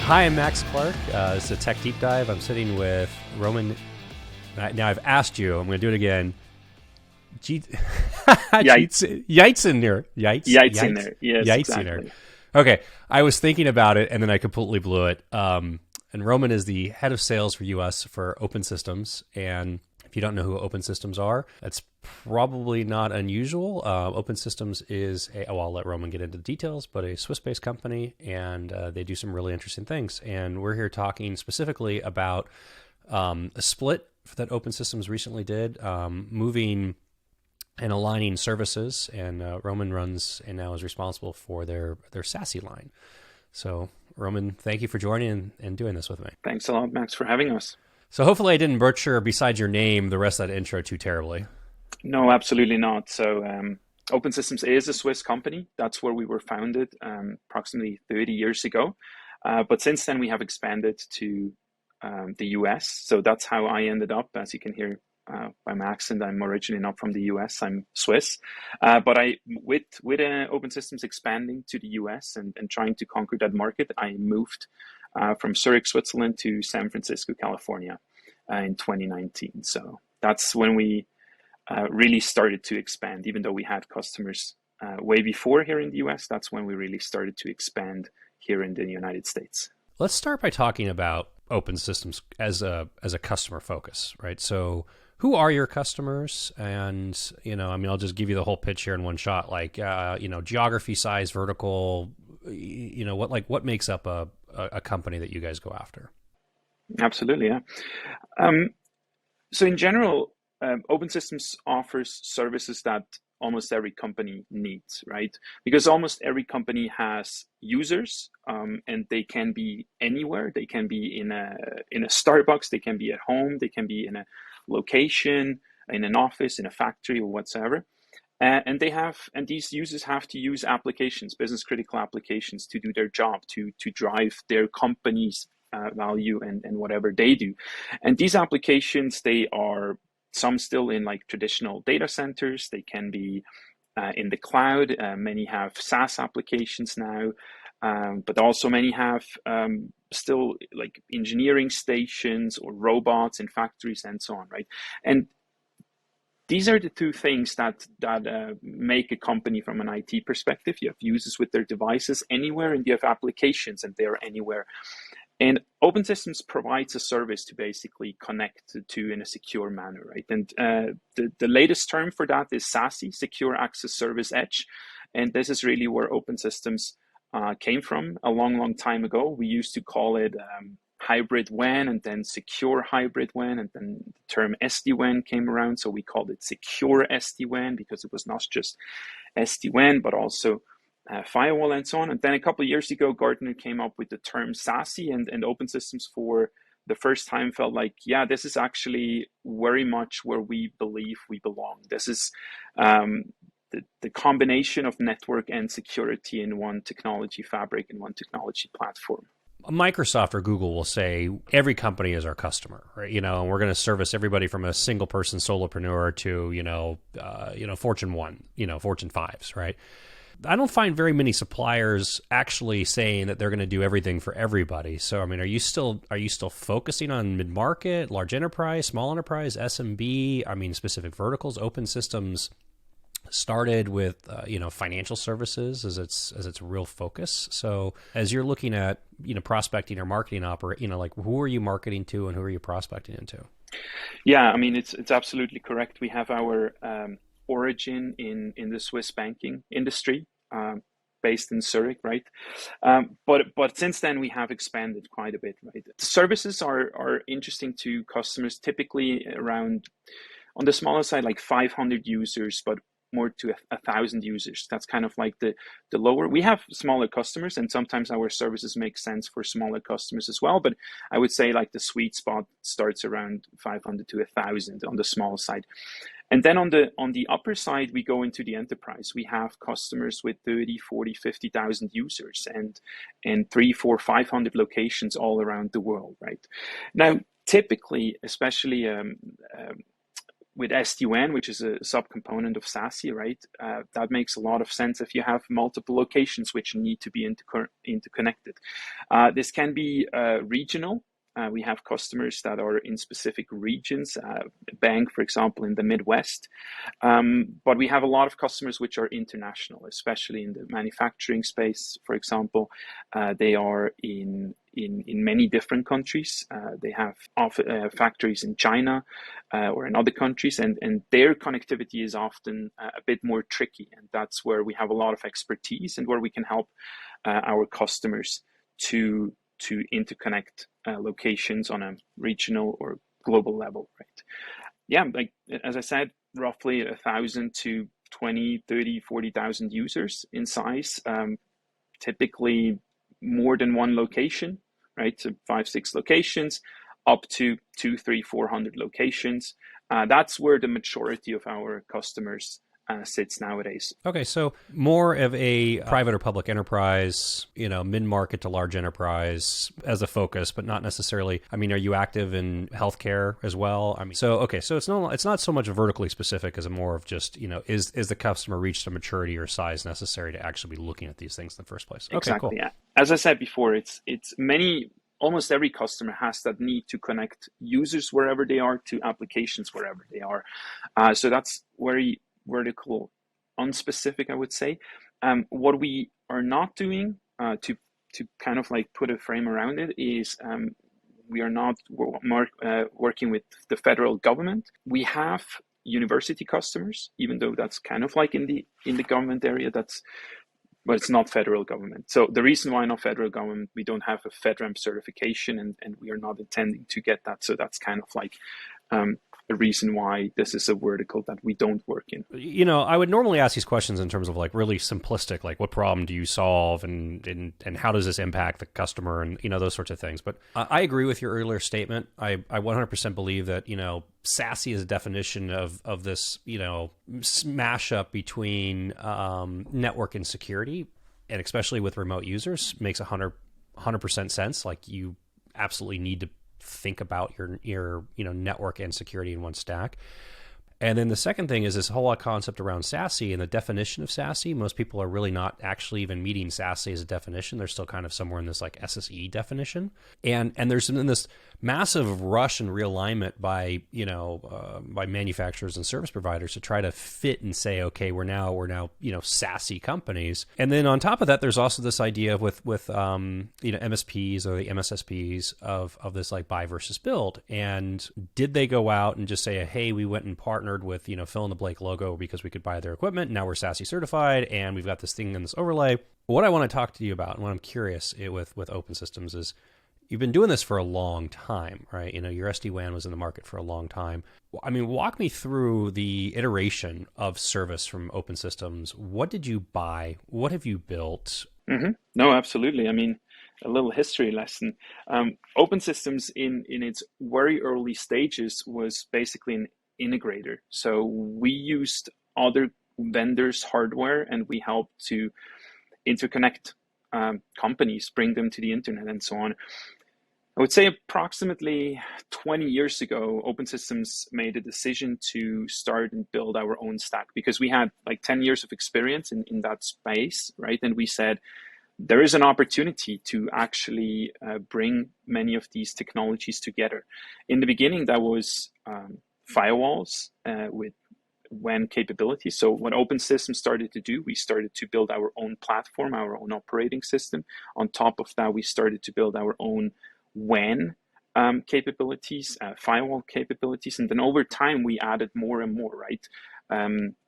Hi, I'm Max Clark. This is a Tech Deep Dive. I'm sitting with Roman. Now I've asked you. I'm going to do it again. Jeitziner. Jeitziner. Yes, Jeitziner. exactly. Okay. I was thinking about it, and then I completely blew it. And Roman is the head of sales for US for Open Systems. And if you don't know who Open Systems are, that's probably not unusual. Open Systems is I'll let Roman get into the details, but a Swiss-based company, and they do some really interesting things. And we're here talking specifically about a split that Open Systems recently did, moving and aligning services. And Roman runs and now is responsible for their SASE line. So, Roman, thank you for joining and doing this with me. Thanks a lot, Max, for having us. So hopefully I didn't butcher, besides your name, the rest of that intro too terribly. No, absolutely not. So Open Systems is a Swiss company. That's where we were founded approximately 30 years ago. But since then, we have expanded to the US. So that's how I ended up. As you can hear by my accent, I'm originally not from the US. I'm Swiss. But with Open Systems expanding to the US and trying to conquer that market, I moved from Zurich, Switzerland to San Francisco, California in 2019. So that's when we really started to expand. Even though we had customers way before here in the US, that's when we really started to expand here in the United States. Let's start by talking about Open Systems as a customer focus, right? So who are your customers? And, I'll just give you the whole pitch here in one shot, like, geography, size, vertical, what makes up a company that you guys go after? Absolutely, yeah. So in general, Open Systems offers services that almost every company needs, right? Because almost every company has users, and they can be anywhere. They can be in a Starbucks, they can be at home, they can be in a location, in an office, in a factory, or whatsoever. And these users have to use applications, business critical applications, to do their job, to drive their company's value and whatever they do. And these applications, they are some still in like traditional data centers. They can be in the cloud. Many have SaaS applications now, but also many have still like engineering stations or robots in factories and so on, right? And these are the two things that make a company from an IT perspective. You have users with their devices anywhere, and you have applications, and they're anywhere. And Open Systems provides a service to basically connect to in a secure manner, right? And the latest term for that is SASE, Secure Access Service Edge. And this is really where Open Systems came from a long, long time ago. We used to call it hybrid WAN, and then secure hybrid WAN, and then the term SD-WAN came around. So we called it secure SD-WAN because it was not just SD-WAN, but also firewall and so on. And then a couple of years ago, Gartner came up with the term SASE, and Open Systems for the first time felt like, yeah, this is actually very much where we believe we belong. This is the combination of network and security in one technology fabric, in one technology platform. Microsoft or Google will say every company is our customer, right? And we're going to service everybody from a single person solopreneur to, Fortune 1, Fortune 5s, right? I don't find very many suppliers actually saying that they're going to do everything for everybody. So, are you still focusing on mid-market, large enterprise, small enterprise, SMB? Specific verticals. Open Systems started with financial services as its real focus. So, as you're looking at prospecting or marketing who are you marketing to and who are you prospecting into? Yeah, it's absolutely correct. We have our origin in the Swiss banking industry, based in Zurich, right? But since then we have expanded quite a bit, right? The services are interesting to customers, typically around, on the smaller side, like 500 users, but more to 1,000 users. That's kind of like the lower. We have smaller customers, and sometimes our services make sense for smaller customers as well. But I would say like the sweet spot starts around 500 to 1,000 on the small side. And then on the upper side, we go into the enterprise. We have customers with 30, 40, 50,000 users and 3, 4, 500 locations all around the world, right? Now, typically, especially with SD-WAN, which is a subcomponent of SASE, right? That makes a lot of sense if you have multiple locations which need to be interconnected. This can be regional. We have customers that are in specific regions, a bank, for example, in the Midwest. But we have a lot of customers which are international, especially in the manufacturing space, for example. They are in many different countries. They have factories in China or in other countries, and their connectivity is often a bit more tricky. And that's where we have a lot of expertise and where we can help our customers to interconnect locations on a regional or global level, right? Yeah, like as I said, roughly 1,000 to 20, 30, 40,000 users in size, typically more than one location, right? So 5, 6 locations, up to 2, 3, 400 locations. That's where the majority of our customers sits nowadays. Okay, so more of a private or public enterprise, mid-market to large enterprise as a focus, but not necessarily. I mean, are you active in healthcare as well? I mean, so it's not so much vertically specific as more of just, is the customer reached a maturity or size necessary to actually be looking at these things in the first place? Okay, exactly. Cool. Yeah. As I said before, it's almost every customer has that need to connect users wherever they are to applications wherever they are. So that's very vertical, unspecific, I would say. What we are not doing to kind of like put a frame around it is we are not working with the federal government. We have university customers, even though that's kind of like in the government area. But it's not federal government. So the reason why not federal government, we don't have a FedRAMP certification, and we are not intending to get that. So that's kind of like the reason why this is a vertical that we don't work in. I would normally ask these questions in terms of like really simplistic, like what problem do you solve and how does this impact the customer and, those sorts of things. But I agree with your earlier statement. I 100% believe that, SASE is a definition of this, smash up between network and security, and especially with remote users makes 100% sense. Like you absolutely need to think about your network and security in one stack. And then the second thing is this whole concept around SASE and the definition of SASE. Most people are really not actually even meeting SASE as a definition. They're still kind of somewhere in this like SSE definition. And there's been this massive rush and realignment by by manufacturers and service providers to try to fit and say, okay, we're now SASE companies. And then on top of that, there's also this idea with MSPs or the MSSPs of this like buy versus build. And did they go out and just say, hey, we went and partnered with fill in the blank logo because we could buy their equipment. Now we're SASE certified and we've got this thing in this overlay. What I want to talk to you about and what I'm curious with Open Systems is you've been doing this for a long time, right? Your SD-WAN was in the market for a long time. I mean, walk me through the iteration of service from Open Systems. What did you buy? What have you built? Mm-hmm. No, absolutely. I mean, a little history lesson. Open Systems in its very early stages was basically an integrator. So we used other vendors' hardware and we helped to interconnect companies, bring them to the internet and so on. I would say approximately 20 years ago, Open Systems made a decision to start and build our own stack because we had like 10 years of experience in that space, right? And we said, there is an opportunity to actually bring many of these technologies together. In the beginning, that was firewalls with WAN capabilities. So what Open Systems started to do, we started to build our own platform, our own operating system. On top of that, we started to build our own WAN capabilities, firewall capabilities. And then over time, we added more and more, right?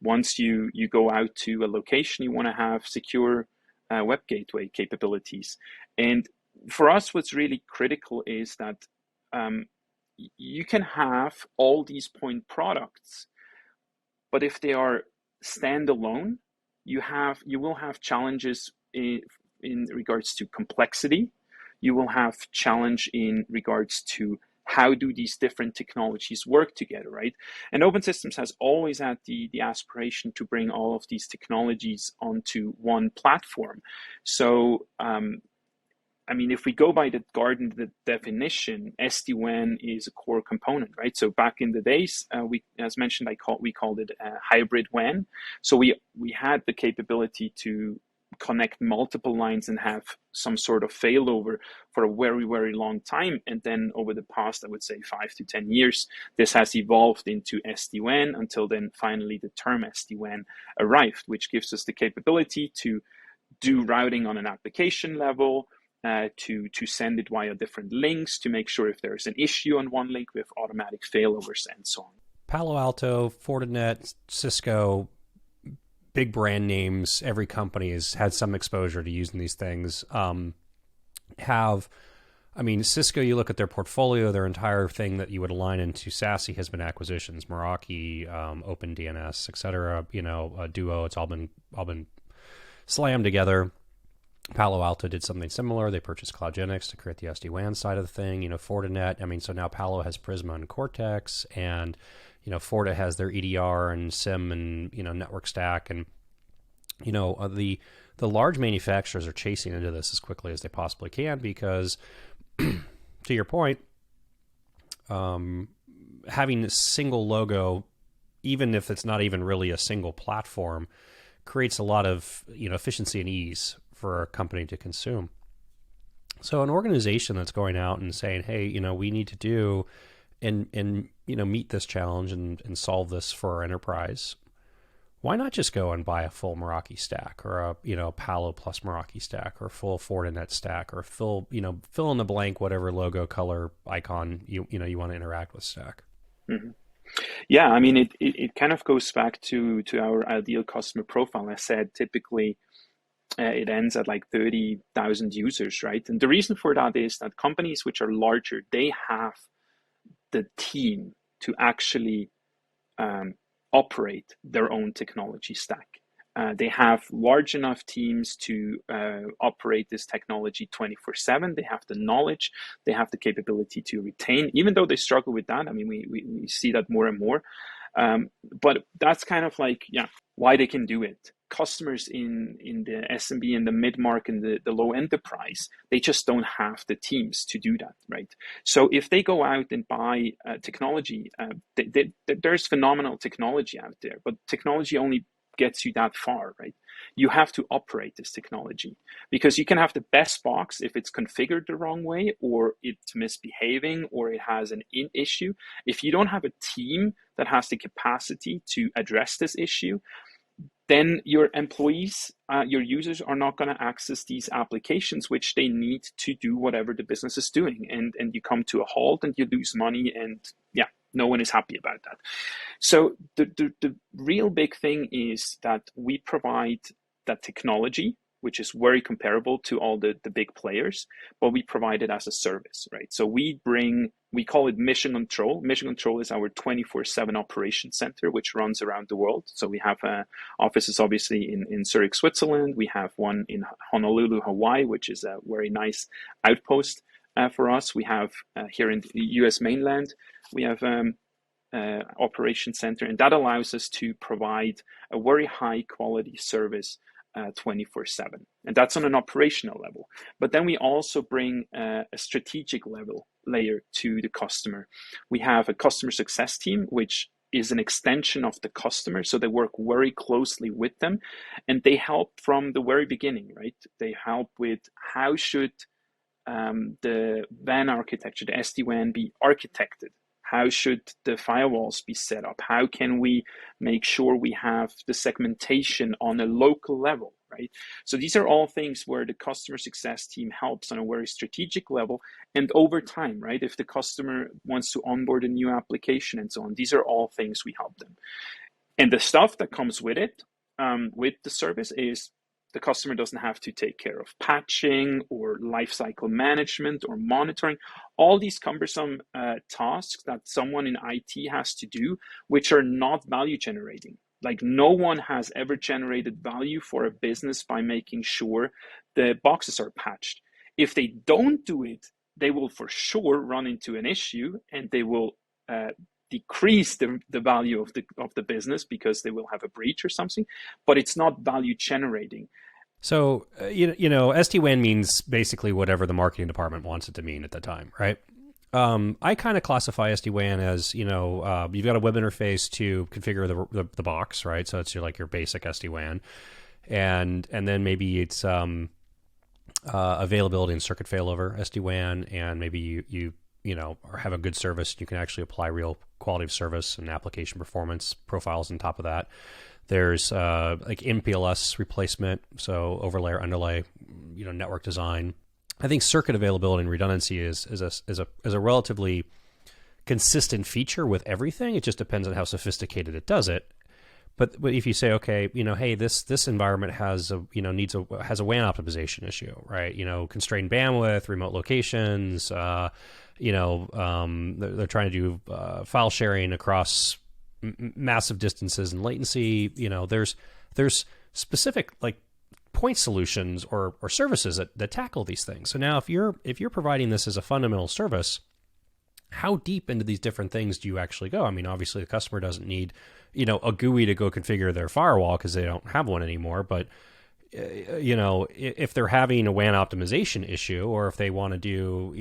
Once you go out to a location, you want to have secure web gateway capabilities. And for us, what's really critical is that you can have all these point products, but if they are standalone, you will have challenges in regards to complexity. You will have challenge in regards to how do these different technologies work together, right? And Open Systems has always had the aspiration to bring all of these technologies onto one platform. So I mean, if we go by the Garden the definition, SD-WAN is a core component, right? So back in the days, as mentioned, we called it hybrid WAN. So we had the capability to connect multiple lines and have some sort of failover for a very, very long time. And then over the past, I would say 5 to 10 years, this has evolved into SD-WAN until then finally the term SD-WAN arrived, which gives us the capability to do routing on an application level, to send it via different links, to make sure if there's an issue on one link with automatic failovers and so on. Palo Alto, Fortinet, Cisco, big brand names, every company has had some exposure to using these things. Cisco, you look at their portfolio, their entire thing that you would align into SASE has been acquisitions, Meraki, OpenDNS, et cetera, Duo, it's all been slammed together. Palo Alto did something similar. They purchased CloudGenix to create the SD-WAN side of the thing. Fortinet. So now Palo has Prisma and Cortex, and Forta has their EDR and SIM and network stack, and the large manufacturers are chasing into this as quickly as they possibly can because, to your point, having a single logo, even if it's not even really a single platform, creates a lot of efficiency and ease for a company to consume. So an organization that's going out and saying, hey, we need to do and meet this challenge and solve this for our enterprise, why not just go and buy a full Meraki stack or a Palo plus Meraki stack or a full Fortinet stack or fill in the blank whatever logo, color, icon you want to interact with stack. Mm-hmm. Yeah, I mean, it kind of goes back to our ideal customer profile. I said typically it ends at like 30,000 users, right? And the reason for that is that companies which are larger, they have the team to actually operate their own technology stack. They have large enough teams to operate this technology 24/7. They have the knowledge, they have the capability to retain, even though they struggle with that. I mean, we see that more and more. But that's kind of like, why they can do it. Customers in the SMB and the mid-market and the low enterprise, they just don't have the teams to do that, right? So if they go out and buy technology, there's phenomenal technology out there, but technology only gets you that far, right? You have to operate this technology because you can have the best box if it's configured the wrong way or it's misbehaving or it has an issue. If you don't have a team that has the capacity to address this issue, then your employees, your users are not going to access these applications, which they need to do whatever the business is doing. And you come to a halt and you lose money and no one is happy about that. So the real big thing is that we provide that technology, which is very comparable to all the big players, but we provide it as a service, right? So we call it Mission Control. Mission Control is our 24/7 operation center, which runs around the world. So we have offices obviously in Zurich, Switzerland. We have one in Honolulu, Hawaii, which is a very nice outpost for us. We have here in the US mainland, we have operation center, and that allows us to provide a very high quality service 24/7, and that's on an operational level. But then we also bring a strategic layer to the customer. We have a customer success team, which is an extension of the customer, so they work very closely with them, and they help from the very beginning, right? They help with how should the WAN architecture, the SD-WAN, be architected. How should the firewalls be set up? How can we make sure we have the segmentation on a local level, right? So these are all things where the customer success team helps on a very strategic level and over time, right? If the customer wants to onboard a new application and so on, these are all things we help them. And the stuff that comes with it, with the service, is the customer doesn't have to take care of patching or lifecycle management or monitoring, all these cumbersome tasks that someone in IT has to do, which are not value generating. Like no one has ever generated value for a business by making sure the boxes are patched. If they don't do it, they will for sure run into an issue and they will decrease the value of the business because they will have a breach or something, but it's not value generating. So, SD-WAN means basically whatever the marketing department wants it to mean at the time, right? I kind of classify SD-WAN as, you've got a web interface to configure the box, right? So it's like your basic SD-WAN. And then maybe it's availability and circuit failover SD-WAN, and maybe you have a good service. You can actually apply real quality of service and application performance profiles on top of that. There's like MPLS replacement, so overlay or underlay, network design. I think circuit availability and redundancy is a relatively consistent feature with everything. It just depends on how sophisticated it does it. But if you say, okay, hey, this environment has a has a WAN optimization issue, right? Constrained bandwidth, remote locations. They're trying to do file sharing across massive distances and latency. There's specific like point solutions or services that tackle these things. So now if you're providing this as a fundamental service, how deep into these different things do you actually go? I mean, obviously the customer doesn't need, a GUI to go configure their firewall because they don't have one anymore. But, if they're having a WAN optimization issue, or if they want to do,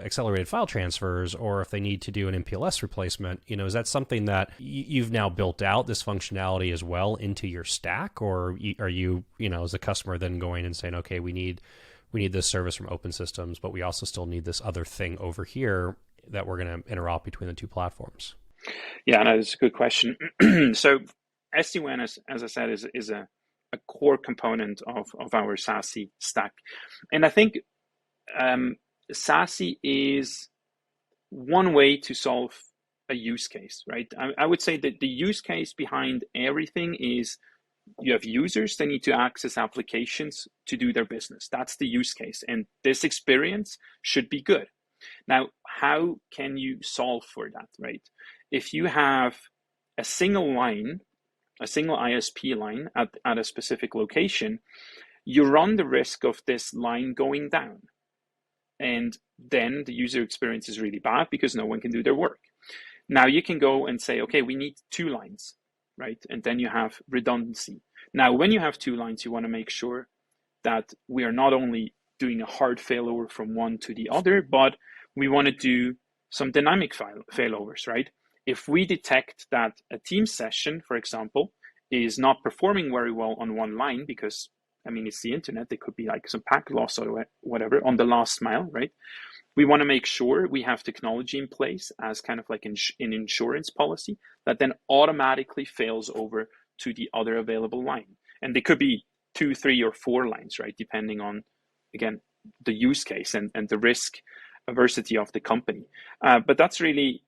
accelerated file transfers, or if they need to do an MPLS replacement, is that something that you've now built out this functionality as well into your stack? Or are you, as a customer then going and saying, okay, we need this service from Open Systems, but we also still need this other thing over here that we're going to interop between the two platforms? Yeah, no, that's a good question. So SD-WAN, as I said, is a core component of our SASE stack. And I think SASE is one way to solve a use case, right? I would say that the use case behind everything is you have users, they need to access applications to do their business. That's the use case. And this experience should be good. Now, how can you solve for that, right? If you have a single line, a single ISP line at a specific location, you run the risk of this line going down. And then the user experience is really bad because no one can do their work. Now you can go and say, okay, we need 2 lines, right? And then you have redundancy. Now, when you have 2 lines, you want to make sure that we are not only doing a hard failover from one to the other, but we want to do some dynamic failovers, right? If we detect that a team session, for example, is not performing very well on one line because, it's the internet, there could be like some packet loss or whatever on the last mile, right? We want to make sure we have technology in place as kind of like an insurance policy that then automatically fails over to the other available line. And they could be 2, 3, or 4 lines, right? Depending on, again, the use case and the risk aversity of the company. But that's really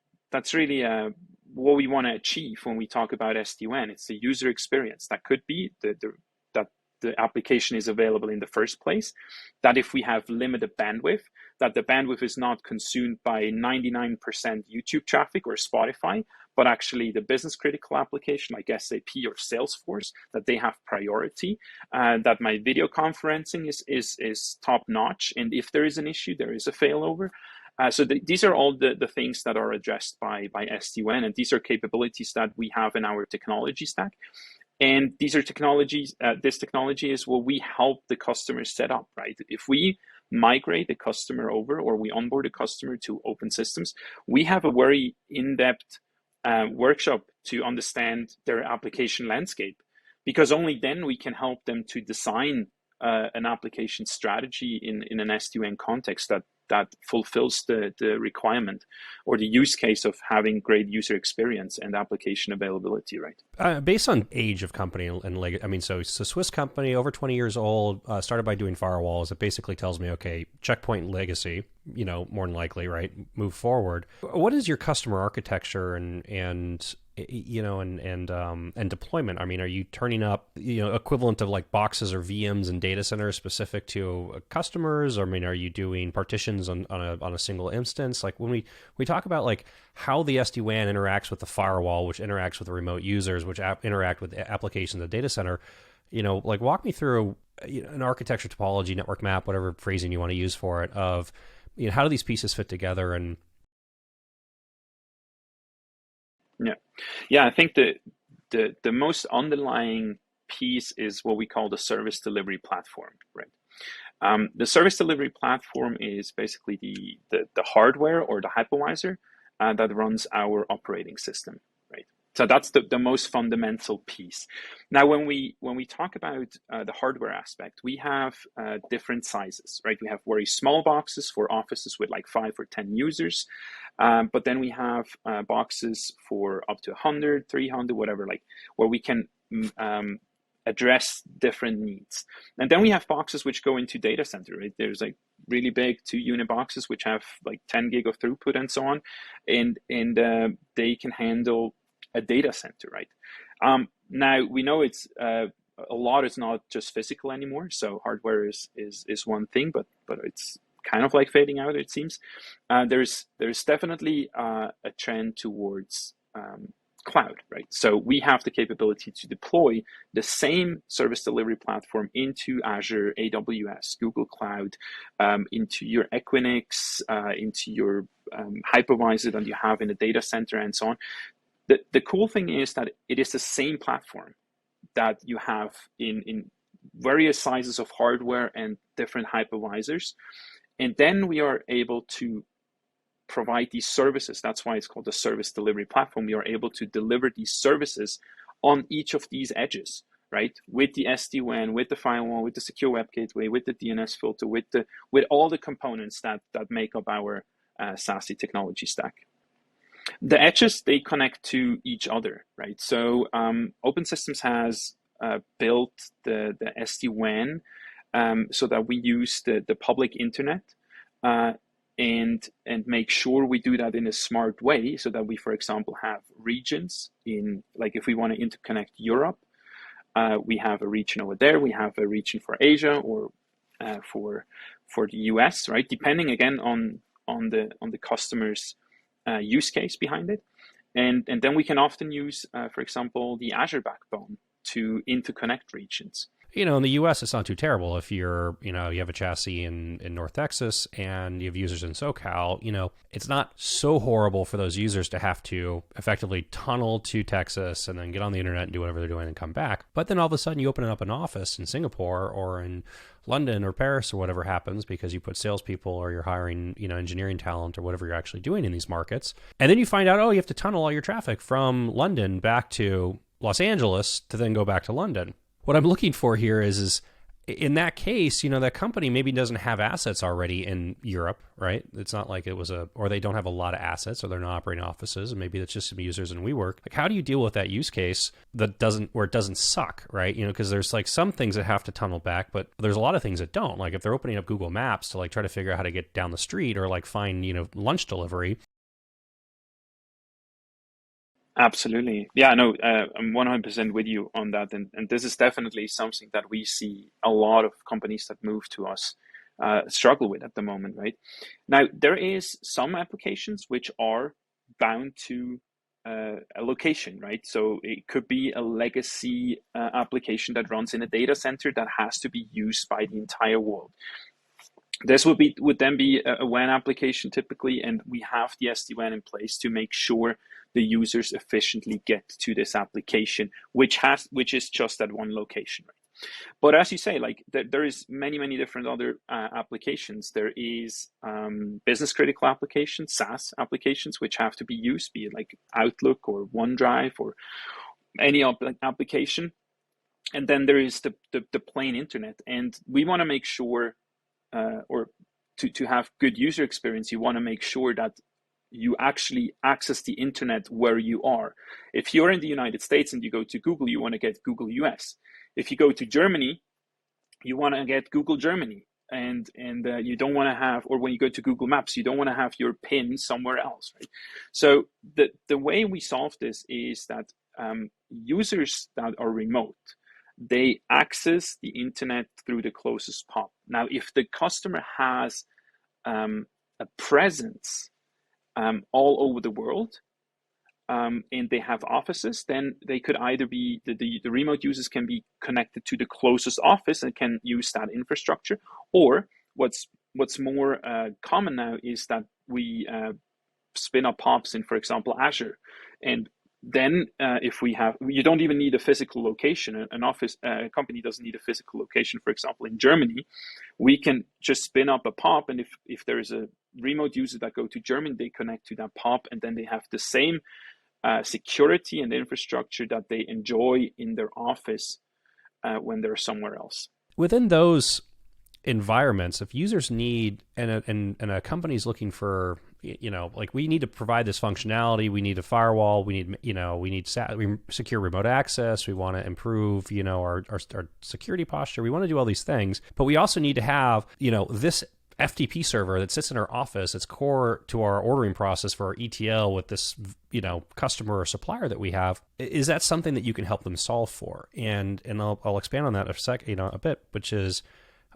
what we want to achieve when we talk about SD-WAN. It's the user experience. That could be that the application is available in the first place, that if we have limited bandwidth, that the bandwidth is not consumed by 99% YouTube traffic or Spotify, but actually the business critical application like SAP or Salesforce, that they have priority, that my video conferencing is top notch. And if there is an issue, there is a failover. So these are all the things that are addressed by SD-WAN, and these are capabilities that we have in our technology stack. And these are technologies, this technology is what we help the customer set up, right? If we migrate the customer over or we onboard a customer to Open Systems, we have a very in-depth workshop to understand their application landscape, because only then we can help them to design an application strategy in an SD-WAN context that fulfills the requirement or the use case of having great user experience and application availability, right? Based on age of company and so it's a Swiss company, over 20 years old, started by doing firewalls. It basically tells me, okay, checkpoint legacy, more than likely, right? Move forward. What is your customer architecture and deployment? I mean, are you turning up, equivalent of like boxes or VMs and data centers specific to customers? Or, are you doing partitions on a single instance? Like when we talk about like how the SD-WAN interacts with the firewall, which interacts with the remote users, which interact with applications in the data center, like walk me through an architecture topology, network map, whatever phrasing you want to use for it, of how do these pieces fit together? And yeah, I think the most underlying piece is what we call the service delivery platform, right? The service delivery platform is basically the hardware or the hypervisor that runs our operating system, right? So that's the most fundamental piece. Now, when we talk about the hardware aspect, we have different sizes, right? We have very small boxes for offices with like 5 or 10 users, but then we have boxes for up to 100, 300, whatever, like where we can address different needs. And then we have boxes which go into data center, right? There's like really big 2-unit boxes which have like 10 gig of throughput and so on, and they can handle a data center, right? Now we know it's a lot is not just physical anymore. So hardware is one thing, but it's kind of like fading out, it seems. There's definitely a trend towards cloud, right? So we have the capability to deploy the same service delivery platform into Azure, AWS, Google Cloud, into your Equinix, into your hypervisor that you have in the data center, and so on. The cool thing is that it is the same platform that you have in various sizes of hardware and different hypervisors. And then we are able to provide these services. That's why it's called the service delivery platform. We are able to deliver these services on each of these edges, right? With the SD-WAN, with the firewall, with the secure web gateway, with the DNS filter, with all the components that make up our SASE technology stack. The edges, they connect to each other, right? So Open Systems has built the SD-WAN so that we use the public internet and make sure we do that in a smart way, so that we, for example, have regions in, like if we want to interconnect Europe, we have a region over there, we have a region for Asia, or for the US, right? Depending again on the customer's use case behind it. And then we can often use, for example, the Azure backbone to interconnect regions. In the US, it's not too terrible if you have a chassis in North Texas and you have users in SoCal. It's not so horrible for those users to have to effectively tunnel to Texas and then get on the internet and do whatever they're doing and come back. But then all of a sudden you open up an office in Singapore or in London or Paris or whatever happens because you put salespeople or you're hiring, engineering talent or whatever you're actually doing in these markets. And then you find out, you have to tunnel all your traffic from London back to Los Angeles to then go back to London. What I'm looking for here is in that case, that company maybe doesn't have assets already in Europe, right? It's not like it was or they don't have a lot of assets, or they're not operating offices, and maybe it's just some users in WeWork. Like, how do you deal with that use case where it doesn't suck, right? Because there's like some things that have to tunnel back, but there's a lot of things that don't. Like if they're opening up Google Maps to like try to figure out how to get down the street or like find, lunch delivery. Absolutely. Yeah, no, I'm 100% with you on that. And this is definitely something that we see a lot of companies that move to us struggle with at the moment, right? Now, there is some applications which are bound to a location, right? So it could be a legacy application that runs in a data center that has to be used by the entire world. This would then be a WAN application typically, and we have the SD-WAN in place to make sure the users efficiently get to this application, which is just at one location. Right? But as you say, like there is many different other applications. There is business critical applications, SaaS applications, which have to be used, be it like Outlook or OneDrive or any application. And then there is the plain internet, and we want to make sure. Or to have good user experience, you want to make sure that you actually access the internet where you are. If you're in the United States and you go to Google, you want to get Google US. If you go to Germany, you want to get Google Germany. And you don't want to have, or when you go to Google Maps, you don't want to have your PIN somewhere else, right? So the way we solve this is that users that are remote, they access the internet through the closest POP. Now, if the customer has a presence all over the world and they have offices, then they could either be, the remote users can be connected to the closest office and can use that infrastructure. Or what's more common now is that we spin up POPs in, for example, Azure. And Then if we have, you don't even need a physical location. An office, a company doesn't need a physical location. For example, in Germany, we can just spin up a POP, and if there is a remote user that go to Germany, they connect to that POP, and then they have the same security and infrastructure that they enjoy in their office when they're somewhere else. Within those environments, if users need and a company's looking for, like, we need to provide this functionality, we need a firewall, we need secure remote access, we want to improve our security posture, we want to do all these things, but we also need to have this FTP server that sits in our office. It's core to our ordering process for our ETL with this, customer or supplier that we have. Is that something that you can help them solve for? And I'll expand on that a bit, which is,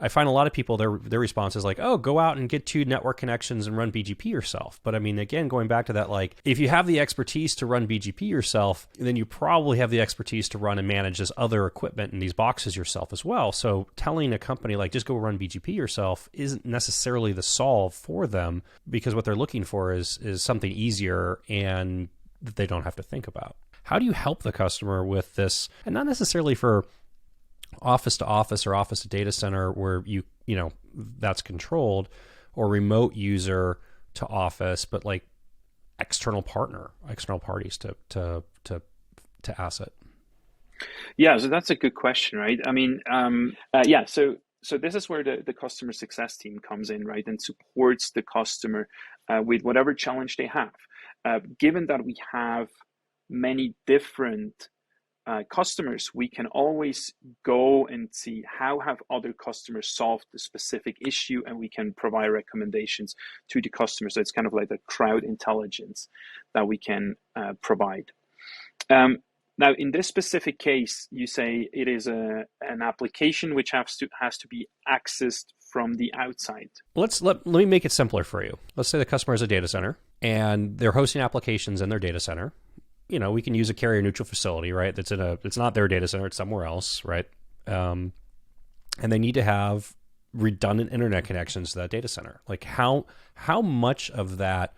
I find a lot of people, their response is like, oh, go out and get 2 network connections and run BGP yourself. But I mean, again, going back to that, like, if you have the expertise to run BGP yourself, then you probably have the expertise to run and manage this other equipment in these boxes yourself as well. So telling a company, like, just go run BGP yourself isn't necessarily the solve for them, because what they're looking for is something easier and that they don't have to think about. How do you help the customer with this? And not necessarily for office to office or office to data center where that's controlled, or remote user to office, but like external parties to asset. Yeah, so that's a good question, right? I mean, so this is where the customer success team comes in, right, and supports the customer with whatever challenge they have. Given that we have many different customers, we can always go and see how have other customers solved the specific issue, and we can provide recommendations to the customer. So it's kind of like the crowd intelligence that we can provide. Now, in this specific case, you say it is an application which has to be accessed from the outside. Let me make it simpler for you. Let's say the customer is a data center and they're hosting applications in their data center. We can use a carrier neutral facility, right? It's not their data center, it's somewhere else, right? And they need to have redundant internet connections to that data center. Like, how much of that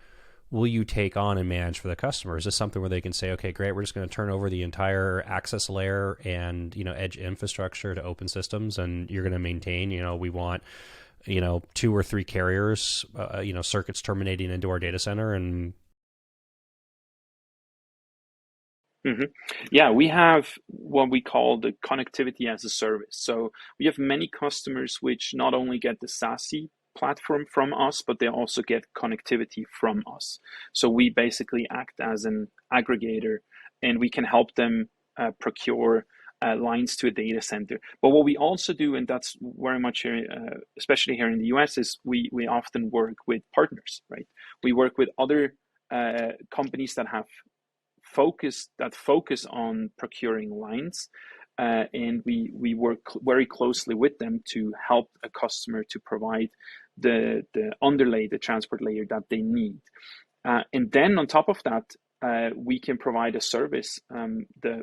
will you take on and manage for the customer? Is this something where they can say, okay, great, we're just going to turn over the entire access layer and edge infrastructure to open systems, and you're going to maintain, we want 2 or 3 carriers, circuits terminating into our data center, and Mm-hmm. Yeah, we have what we call the connectivity as a service. So we have many customers which not only get the SASE platform from us, but they also get connectivity from us. So we basically act as an aggregator, and we can help them procure lines to a data center. But what we also do, and that's very much here, especially here in the US, is we often work with partners, right? We work with other companies that focus on procuring lines, and we work very closely with them to help a customer to provide the underlay, the transport layer that they need. And then on top of that, we can provide a service,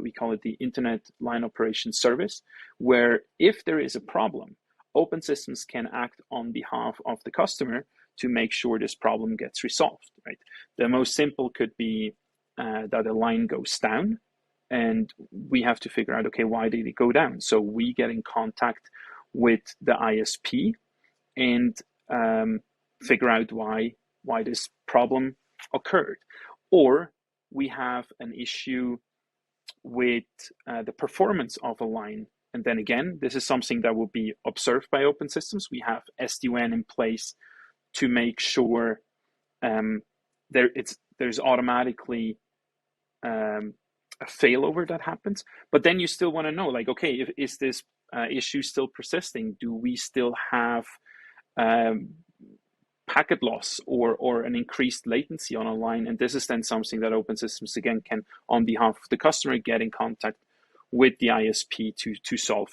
we call it the Internet Line Operation Service, where if there is a problem, Open Systems can act on behalf of the customer to make sure this problem gets resolved, right? The most simple could be that a line goes down, and we have to figure out, okay, why did it go down? So we get in contact with the ISP and figure out why this problem occurred. Or we have an issue with the performance of a line. And then again, this is something that will be observed by Open Systems. We have SD-WAN in place to make sure there's automatically a failover that happens. But then you still want to know, like, okay, is this issue still persisting? Do we still have packet loss or an increased latency on a line? And this is then something that Open Systems, again, can, on behalf of the customer, get in contact with the ISP to solve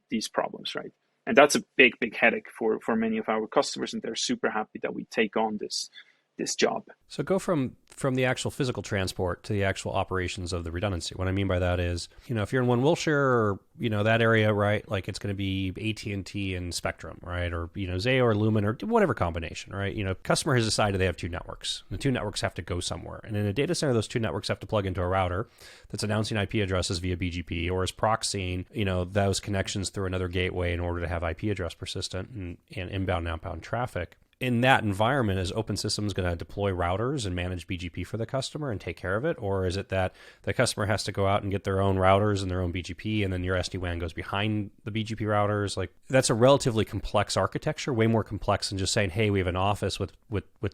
these problems, right? And that's a big headache for many of our customers, and they're super happy that we take on this this job. So go from the actual physical transport to the actual operations of the redundancy. What I mean by that is, if you're in One Wilshire or, that area, right, like it's going to be AT&T and Spectrum, right, or, Zayo or Lumen or whatever combination, right? Customer has decided they have two networks. The two networks have to go somewhere. And in a data center, those two networks have to plug into a router that's announcing IP addresses via BGP or is proxying, those connections through another gateway in order to have IP address persistent and inbound and outbound traffic. In that environment, is Open Systems going to deploy routers and manage BGP for the customer and take care of it? Or is it that the customer has to go out and get their own routers and their own BGP, and then your SD-WAN goes behind the BGP routers? Like, that's a relatively complex architecture, way more complex than just saying, hey, we have an office with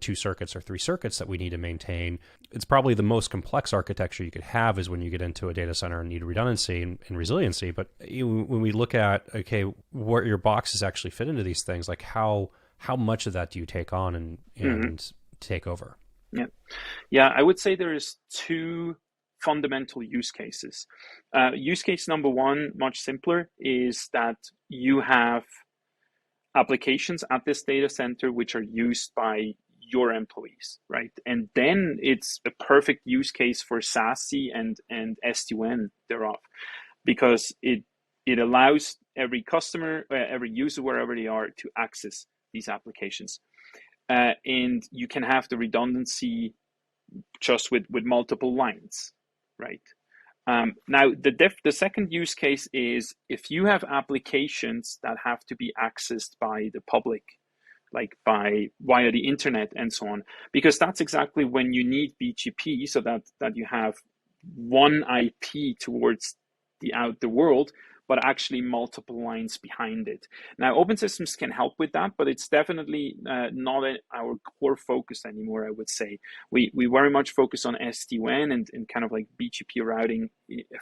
two circuits or three circuits that we need to maintain. It's probably the most complex architecture you could have is when you get into a data center and need redundancy and resiliency. But when we look at, okay, where your boxes actually fit into these things, like how much of that do you take on and take over? Yeah, I would say there is two fundamental use cases. Use case number one, much simpler, is that you have applications at this data center which are used by your employees, right? And then it's a perfect use case for SASE and SD-WAN thereof, because it allows every customer, every user, wherever they are, to access these applications. And you can have the redundancy just with multiple lines, right? Now, the second use case is if you have applications that have to be accessed by the public, like via the internet and so on, because that's exactly when you need BGP, so that you have one IP towards the world, but actually multiple lines behind it. Now, Open Systems can help with that, but it's definitely not our core focus anymore, I would say. We very much focus on SD-WAN and kind of like BGP routing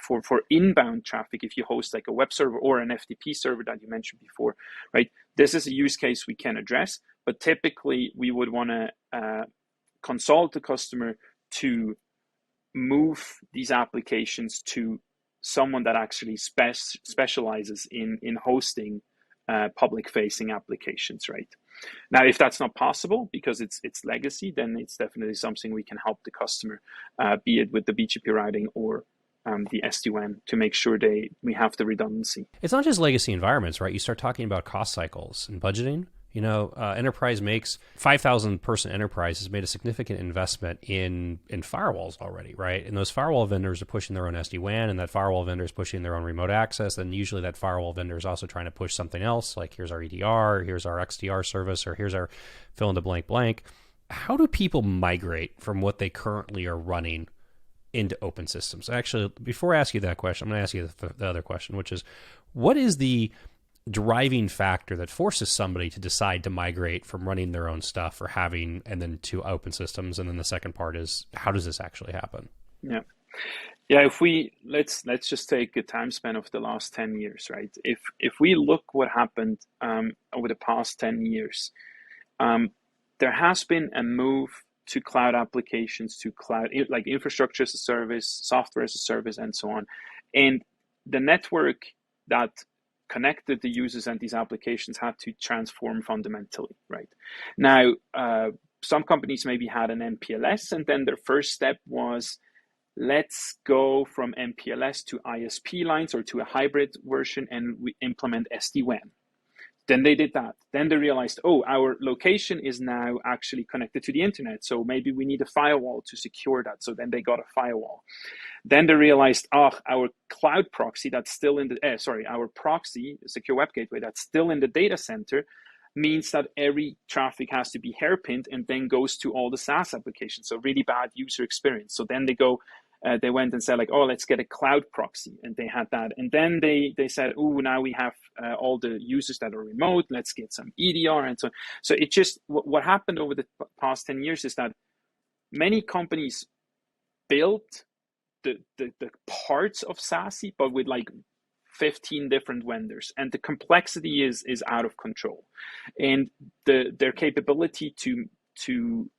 for inbound traffic. If you host like a web server or an FTP server that you mentioned before, right? This is a use case we can address, but typically we would want to consult the customer to move these applications to someone that actually specializes in hosting public-facing applications, right? Now, if that's not possible because it's legacy, then it's definitely something we can help the customer, be it with the BGP routing or the SD-WAN, to make sure we have the redundancy. It's not just legacy environments, right? You start talking about cost cycles and budgeting. Enterprise makes 5,000 person enterprise has made a significant investment in firewalls already, right? And those firewall vendors are pushing their own SD-WAN, and that firewall vendor is pushing their own remote access. And usually that firewall vendor is also trying to push something else, like here's our EDR, here's our XDR service, or here's our fill in the blank blank. How do people migrate from what they currently are running into Open Systems? Actually, before I ask you that question, I'm going to ask you the other question, which is, what is the driving factor that forces somebody to decide to migrate from running their own stuff or having and then to Open Systems? And then the second part is, how does this actually happen? Yeah. If let's just take a time span of the last 10 years, right? If we look what happened over the past 10 years, there has been a move to cloud applications, to cloud, like infrastructure as a service, software as a service, and so on. And the network that connected the users and these applications had to transform fundamentally, right? Now, some companies maybe had an MPLS, and then their first step was, let's go from MPLS to ISP lines or to a hybrid version, and we implement SD-WAN. Then they did that. Then they realized, oh, our location is now actually connected to the internet, so maybe we need a firewall to secure that. So then they got a firewall. Then they realized, our cloud proxy that's still in our proxy, secure web gateway that's still in the data center, means that every traffic has to be hairpinned and then goes to all the SaaS applications. So really bad user experience. So then they went and said like, oh, let's get a cloud proxy, and they had that. And then they said, oh, now we have all the users that are remote, let's get some EDR and so on. So it just, what happened over the past 10 years is that many companies built the parts of SASE, but with like 15 different vendors, and the complexity is out of control, and their capability to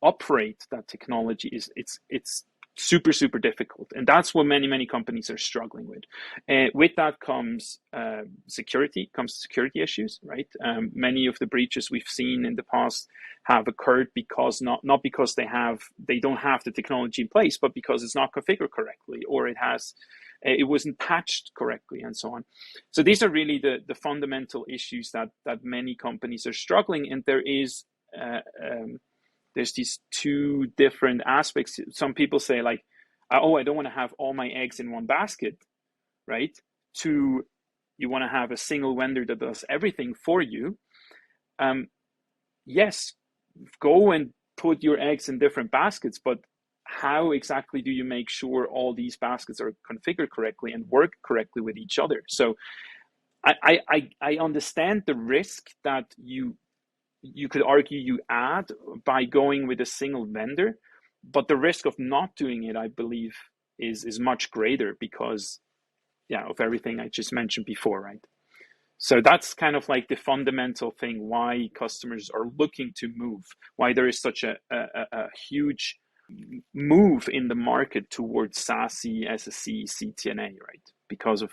operate that technology it's super, super difficult. And that's what many companies are struggling with. With that comes security issues, right? Many of the breaches we've seen in the past have occurred because not because they don't have the technology in place, but because it's not configured correctly, or it wasn't patched correctly, and so on. So these are really the fundamental issues that many companies are struggling. And there's these two different aspects. Some people say like, oh, I don't want to have all my eggs in one basket, right? You want to have a single vendor that does everything for you. Yes, go and put your eggs in different baskets, but how exactly do you make sure all these baskets are configured correctly and work correctly with each other? So I understand the risk that you could argue you add by going with a single vendor, but the risk of not doing it, I believe, is much greater because, of everything I just mentioned before, right? So that's kind of like the fundamental thing why customers are looking to move, why there is such a huge move in the market towards SASE, SSE, CTNA, right? Because of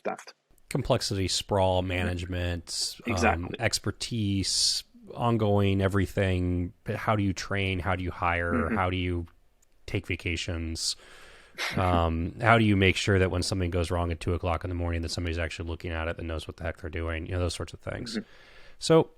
that. Complexity, sprawl, management, exactly. Expertise, ongoing everything. How do you train? How do you hire? How do you take vacations? How do you make sure that when something goes wrong at 2:00 in the morning that somebody's actually looking at it that knows what the heck they're doing? Those sorts of things. So,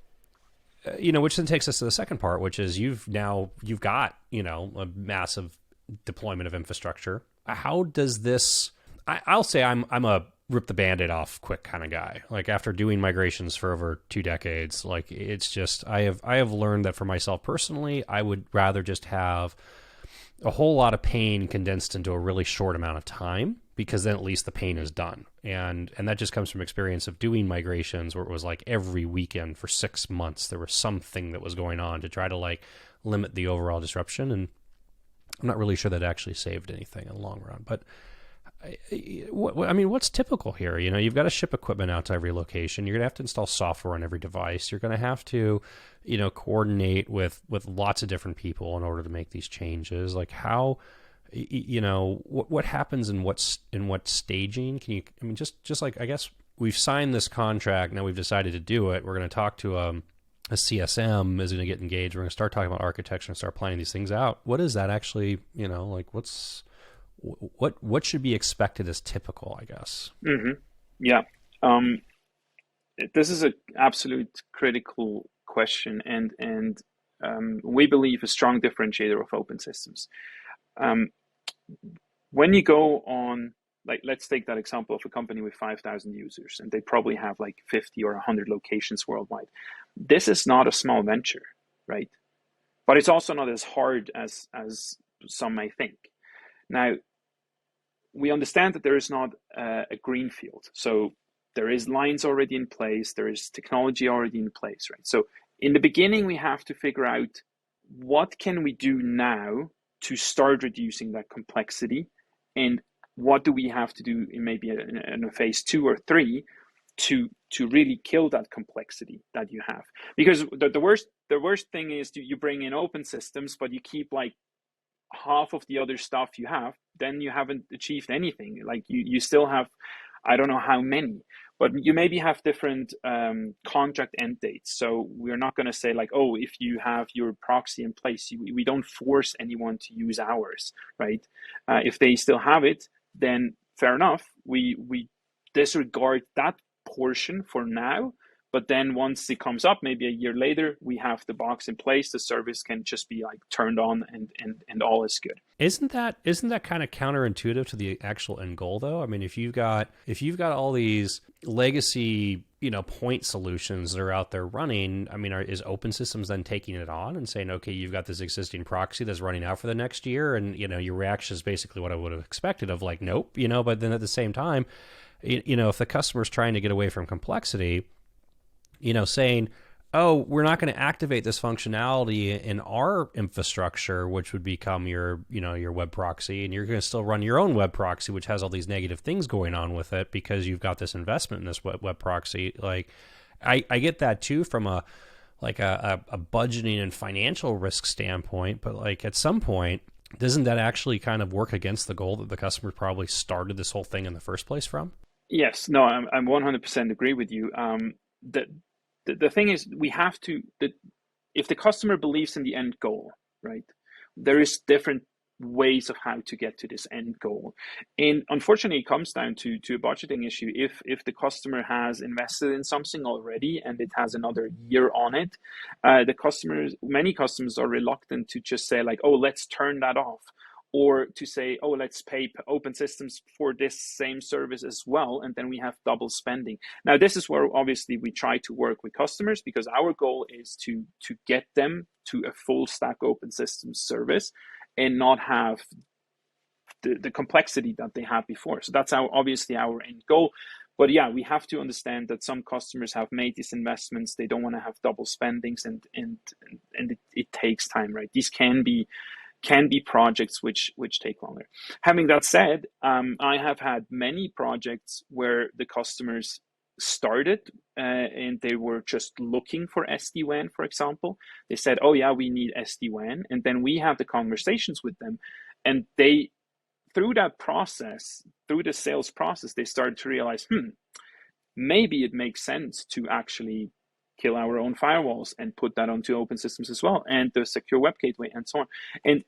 which then takes us to the second part, which is you've got, a massive deployment of infrastructure. How does this, I'll say I'm a rip the Band-Aid off quick kind of guy. Like after doing migrations for over 2 decades, like it's just, I have learned that for myself personally, I would rather just have a whole lot of pain condensed into a really short amount of time, because then at least the pain is done. And that just comes from experience of doing migrations where it was like every weekend for 6 months, there was something that was going on to try to like limit the overall disruption. And I'm not really sure that actually saved anything in the long run, but what's typical here? You've got to ship equipment out to every location. You're going to have to install software on every device. You're going to have to, coordinate with lots of different people in order to make these changes. Like how, what happens in what staging? Can you, just like, I guess we've signed this contract. Now we've decided to do it. We're going to talk to a CSM is going to get engaged. We're going to start talking about architecture and start planning these things out. What is that actually, like what should be expected as typical, I guess? Yeah. This is an absolute critical question, and we believe a strong differentiator of open systems. When you go on, like, let's take that example of a company with 5,000 users, and they probably have like 50 or 100 locations worldwide. This is not a small venture, right? But it's also not as hard as some may think. Now, we understand that there is not a green field. So there is lines already in place. There is technology already in place, right? So in the beginning, we have to figure out what can we do now to start reducing that complexity, and what do we have to do in maybe in a phase 2 or 3 to really kill that complexity that you have. Because the worst thing is you bring in open systems, but you keep like half of the other stuff you have, then you haven't achieved anything. Like you still have, I don't know how many, but you maybe have different contract end dates. So we're not going to say like, oh, if you have your proxy in place, we don't force anyone to use ours, right? If they still have it, then fair enough. We disregard that portion for now. But then once it comes up, maybe a year later, we have the box in place. The service can just be like turned on, and all is good. Isn't that kind of counterintuitive to the actual end goal, though? I mean, if you've got all these legacy, point solutions that are out there running, I mean, is Open Systems then taking it on and saying, okay, you've got this existing proxy that's running out for the next year, and your reaction is basically what I would have expected of like, nope, But then at the same time, if the customer's trying to get away from complexity, saying, oh, we're not going to activate this functionality in our infrastructure, which would become your web proxy, and you're going to still run your own web proxy, which has all these negative things going on with it because you've got this investment in this web proxy. Like, I get that too from a budgeting and financial risk standpoint, but like at some point, Doesn't that actually kind of work against the goal that the customer probably started this whole thing in the first place from? Yes, no, I'm 100% agree with you. The, the thing is, we have to, if the customer believes in the end goal, right, there is different ways of how to get to this end goal. And unfortunately, it comes down to a budgeting issue. If the customer has invested in something already and it has another year on it, many customers are reluctant to just say like, oh, let's turn that off. Or to say, oh, let's pay open systems for this same service as well, and then we have double spending. Now, this is where obviously we try to work with customers, because our goal is to get them to a full stack open systems service and not have the complexity that they had before. So that's obviously our end goal. But yeah, we have to understand that some customers have made these investments. They don't want to have double spendings, and it takes time, right? These can be projects which take longer. Having that said, I have had many projects where the customers started and they were just looking for SD-WAN, for example. They said, oh yeah, we need SD-WAN. And then we have the conversations with them, and they, through that process, through the sales process, they started to realize, maybe it makes sense to actually kill our own firewalls and put that onto open systems as well, and the secure web gateway and so on. And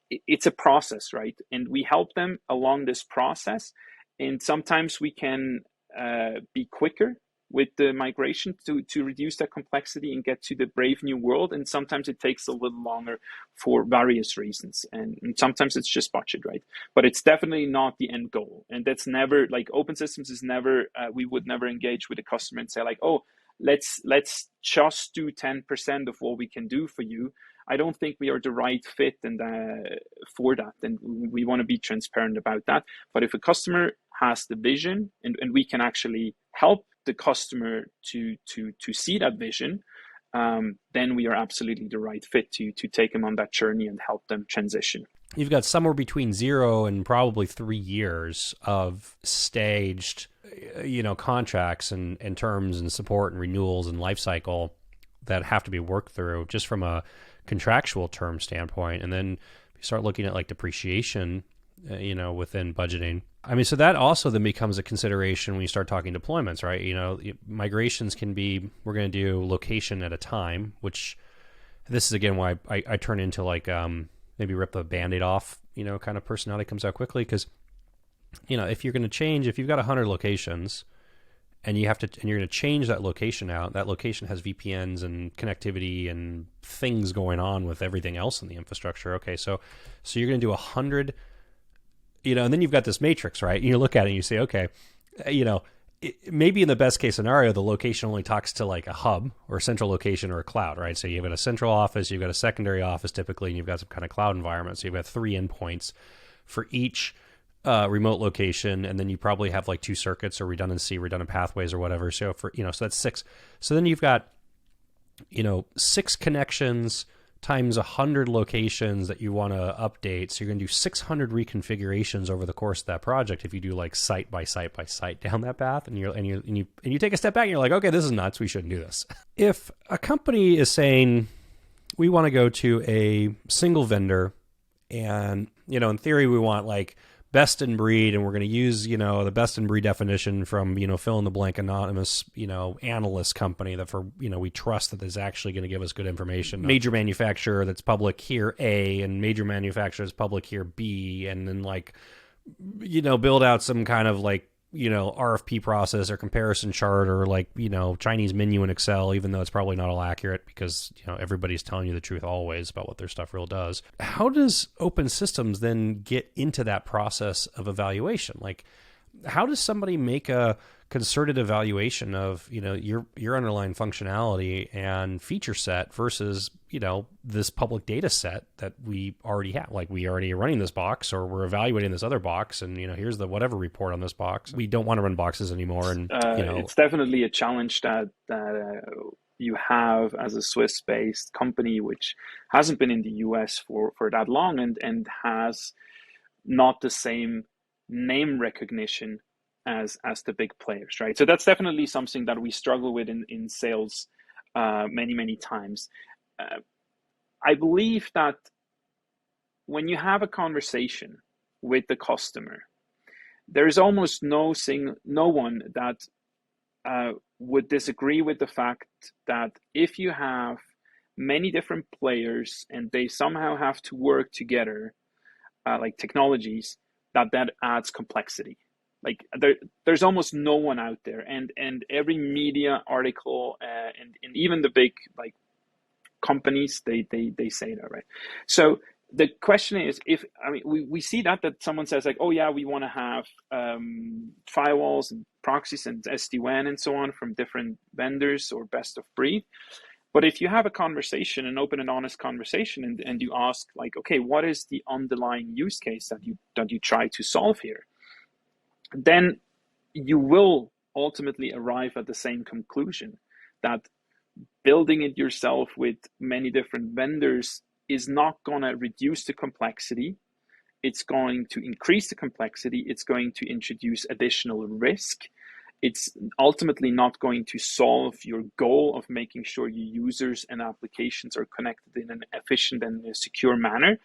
it's a process, right? And we help them along this process. And sometimes we can be quicker with the migration to reduce that complexity and get to the brave new world. And sometimes it takes a little longer for various reasons. And sometimes it's just budget, right? But it's definitely not the end goal. And that's never, like, open systems is never, we would never engage with a customer and say like, oh, let's just do 10% of what we can do for you. I don't think we are the right fit and for that. And we want to be transparent about that. But if a customer has the vision and we can actually help the customer to see that vision, then we are absolutely the right fit to take them on that journey and help them transition. You've got somewhere between 0 and probably 3 years of staged, contracts and terms and support and renewals and life cycle that have to be worked through just from a contractual term standpoint. And then you start looking at like depreciation, within budgeting. I mean, so that also then becomes a consideration when you start talking deployments, right? Migrations can be, we're going to do location at a time, which this is again why I turn into like maybe rip the Band-Aid off, kind of personality comes out quickly. Because, if you're going to change, if you've got 100 locations and you're going to change that location out, that location has VPNs and connectivity and things going on with everything else in the infrastructure. Okay, so you're going to do 100, and then you've got this matrix, right? You look at it and you say, okay, maybe in the best case scenario, the location only talks to like a hub or a central location or a cloud, right? So you've got a central office, you've got a secondary office typically, and you've got some kind of cloud environment. So you've got 3 endpoints for each remote location, and then you probably have like 2 circuits or redundant pathways or whatever. So so that's 6. So then you've got 6 connections times 100 locations that you want to update. So you're going to do 600 reconfigurations over the course of that project if you do like site by site by site down that path. And you take a step back and you're like, okay, this is nuts. We shouldn't do this. If a company is saying we want to go to a single vendor, and in theory we want like best in breed, and we're going to use, the best in breed definition from, fill in the blank anonymous, analyst company that we trust that is actually going to give us good information. Major manufacturer that's public here, A, and major manufacturer that's public here, B, and then like, build out some kind of like, RFP process or comparison chart or like, Chinese menu in Excel, even though it's probably not all accurate because, everybody's telling you the truth always about what their stuff real does. How does open systems then get into that process of evaluation? Like, how does somebody make a concerted evaluation of, your underlying functionality and feature set versus, this public data set that we already have? Like, we already are running this box, or we're evaluating this other box, and, here's the whatever report on this box. We don't want to run boxes anymore. And, it's definitely a challenge that you have as a Swiss-based company, which hasn't been in the US for that long and has not the same name recognition as the big players, right? So that's definitely something that we struggle with in sales many times. I believe that when you have a conversation with the customer, there is almost no one that would disagree with the fact that if you have many different players and they somehow have to work together, like technologies, that adds complexity. Like there's almost no one out there, and every media article and even the big like companies, they say that, right? So the question is, if I mean we see that someone says like, oh yeah, we want to have firewalls and proxies and SD-WAN and so on from different vendors or best of breed. But if you have a conversation, an open and honest conversation, and you ask like, okay, what is the underlying use case that you try to solve here, then you will ultimately arrive at the same conclusion, that building it yourself with many different vendors is not going to reduce the complexity. It's going to increase the complexity. It's going to introduce additional risk. It's ultimately not going to solve your goal of making sure your users and applications are connected in an efficient and a secure manner.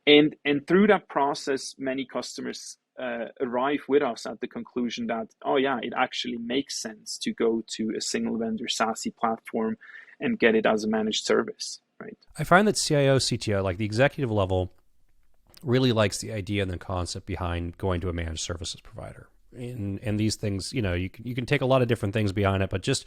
And through that process, many customers arrive with us at the conclusion that, oh yeah, it actually makes sense to go to a single vendor SASE platform and get it as a managed service, right? I find that CIO, CTO, like the executive level, really likes the idea and the concept behind going to a managed services provider. And these things, you know, you can take a lot of different things behind it, but just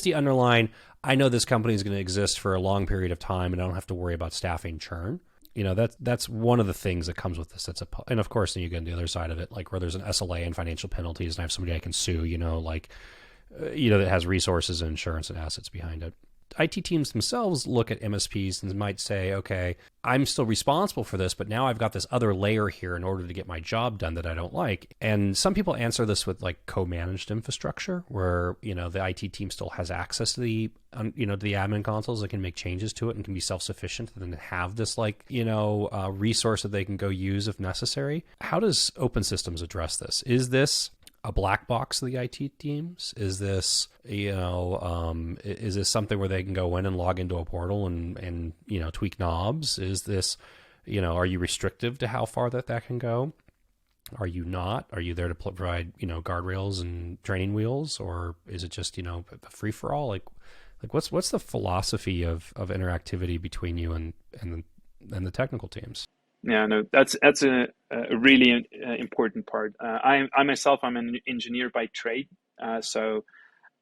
the underlying, I know this company is going to exist for a long period of time and I don't have to worry about staffing churn. You know, that's one of the things that comes with this. And of course, then you get on the other side of it, like where there's an SLA and financial penalties and I have somebody I can sue, you know, like, that has resources and insurance and assets behind it. IT teams themselves look at MSPs and might say, okay, I'm still responsible for this, but now I've got this other layer here in order to get my job done that I don't like. And some people answer this with like co-managed infrastructure where, you know, the IT team still has access to the, to the admin consoles that can make changes to it and can be self-sufficient and then have this like, resource that they can go use if necessary. How does Open Systems address this? Is this a black box to the IT teams? Is this, is this something where they can go in and log into a portal and tweak knobs? Is this, are you restrictive to how far that can go? Are you not? Are you there to provide, guardrails and training wheels, or is it just, a free for all? Like what's the philosophy of interactivity between you and the technical teams? Yeah, no, that's a really important part. I myself, I'm an engineer by trade. So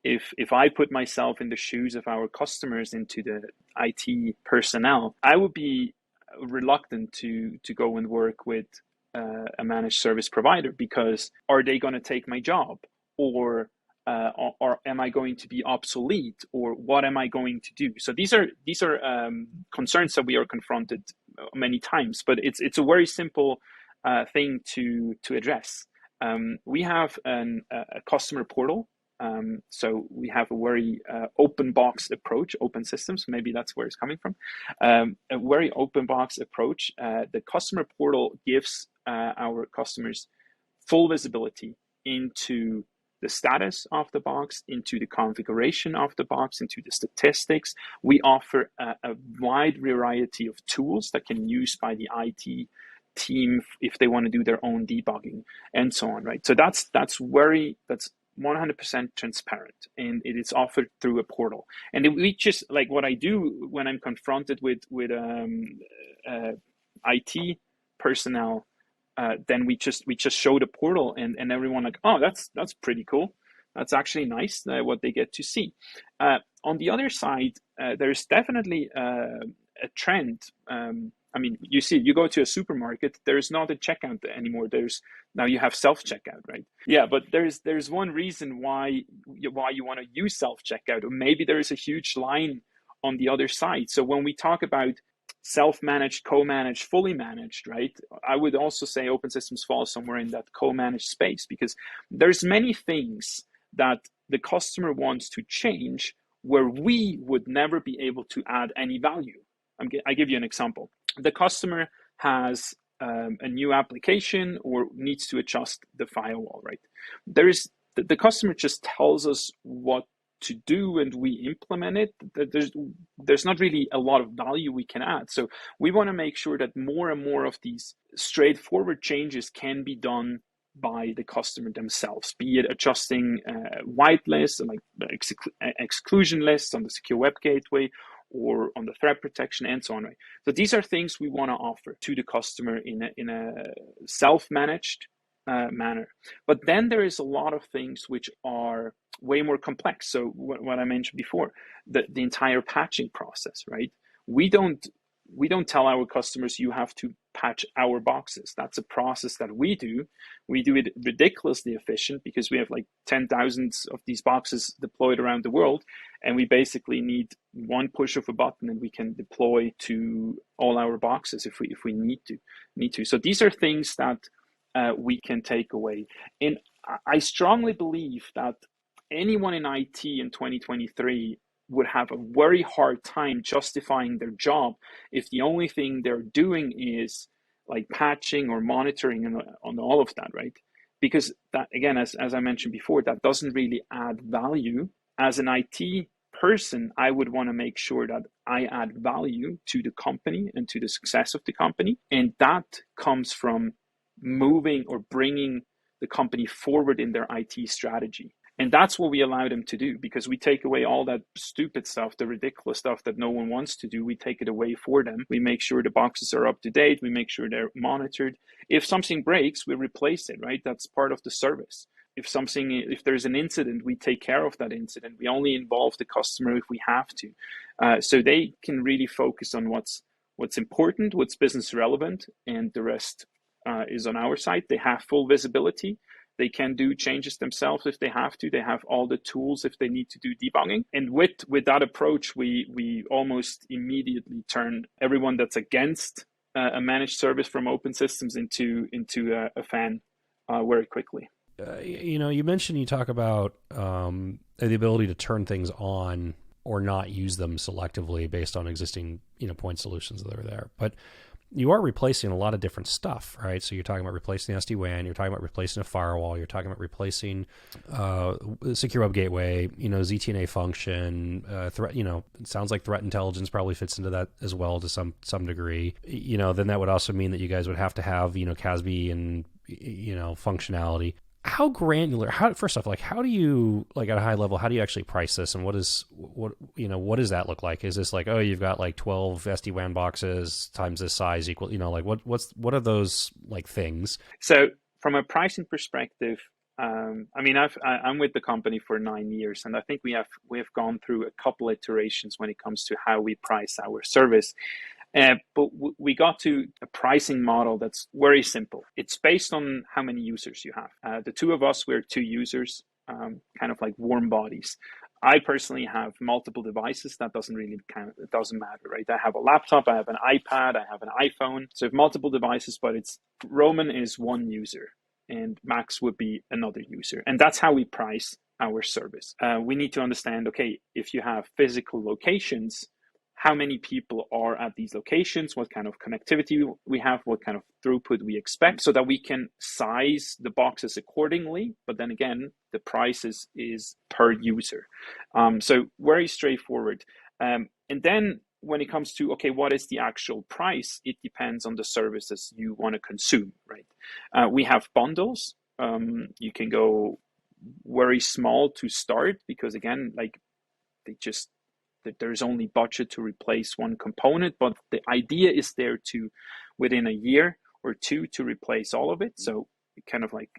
if I put myself in the shoes of our customers, into the IT personnel, I would be reluctant to go and work with a managed service provider, because are they going to take my job, or am I going to be obsolete, or what am I going to do? So these are concerns that we are confronted many times, but it's a very simple thing to address. We have a customer portal. So we have a very open box approach, Open Systems, maybe that's where it's coming from. A very open box approach. The customer portal gives our customers full visibility into the status of the box, into the configuration of the box, into the statistics. We offer a wide variety of tools that can be used by the IT team if they want to do their own debugging and so on, right? So that's 100% transparent, and it is offered through a portal. And we just, like what I do when I'm confronted with IT personnel, then we just show the portal, and everyone like, oh, that's pretty cool. That's actually nice what they get to see. On the other side, there's definitely a trend. You go to a supermarket, there's not a checkout anymore. Now you have self-checkout, right? Yeah, but there's one reason why you want to use self-checkout, or maybe there is a huge line on the other side. So when we talk about self-managed, co-managed, fully managed, right? I would also say Open Systems falls somewhere in that co-managed space, because there's many things that the customer wants to change where we would never be able to add any value. I give you an example. The customer has a new application or needs to adjust the firewall, right? The customer just tells us what to do and we implement it, there's not really a lot of value we can add. So we want to make sure that more and more of these straightforward changes can be done by the customer themselves, be it adjusting whitelist, like exclusion lists on the secure web gateway or on the threat protection and so on. Right? So these are things we want to offer to the customer in a self-managed manner. But then there is a lot of things which are way more complex. So what I mentioned before, the entire patching process, right? We don't tell our customers you have to patch our boxes. That's a process that we do. We do it ridiculously efficient because we have like 10,000 of these boxes deployed around the world, and we basically need one push of a button and we can deploy to all our boxes if we need to. So these are things that we can take away. And I strongly believe that anyone in IT in 2023 would have a very hard time justifying their job if the only thing they're doing is like patching or monitoring and on all of that, right? Because that, again, as I mentioned before, that doesn't really add value. As an IT person, I would want to make sure that I add value to the company and to the success of the company. And that comes from moving or bringing the company forward in their IT strategy. And that's what we allow them to do, because we take away all that stupid stuff, the ridiculous stuff that no one wants to do. We take it away for them. We make sure the boxes are up to date. We make sure they're monitored. If something breaks, we replace it, right? That's part of the service. If there's an incident, we take care of that incident. We only involve the customer if we have to. So they can really focus on what's important, what's business relevant, and the rest is on our side. They have full visibility. They can do changes themselves if they have to. They have all the tools if they need to do debugging. And with that approach, we almost immediately turn everyone that's against a managed service from Open Systems into a fan very quickly. You mentioned, you talk about the ability to turn things on or not use them selectively based on existing point solutions that are there. But you are replacing a lot of different stuff, right? So you're talking about replacing the SD-WAN, you're talking about replacing a firewall, you're talking about replacing secure web gateway, ZTNA function, threat, it sounds like threat intelligence probably fits into that as well to some degree. Then that would also mean that you guys would have to have, CASB and, functionality. How granular, first off, how do you, at a high level, how do you actually price this? And what does that look like? Is this like, oh, you've got 12 SD-WAN boxes times this size equal, what are those things? So from a pricing perspective, I'm with the company for 9 years, and I think we have gone through a couple iterations when it comes to how we price our service. But we got to a pricing model that's very simple. It's based on how many users you have. The two of us, we're 2 users, kind of like warm bodies. I personally have multiple devices. That doesn't really it doesn't matter, right? I have a laptop, I have an iPad, I have an iPhone. So I have multiple devices, but Roman is 1 user and Max would be another user. And that's how we price our service. We need to understand, okay, if you have physical locations, how many people are at these locations, what kind of connectivity we have, what kind of throughput we expect, so that we can size the boxes accordingly. But then again, the price is per user. So very straightforward. And then when it comes to, okay, what is the actual price? It depends on the services you want to consume, right? We have bundles. You can go very small to start because, again, there's only budget to replace one component, but the idea is there to, within a year or 2, to replace all of it. So kind of like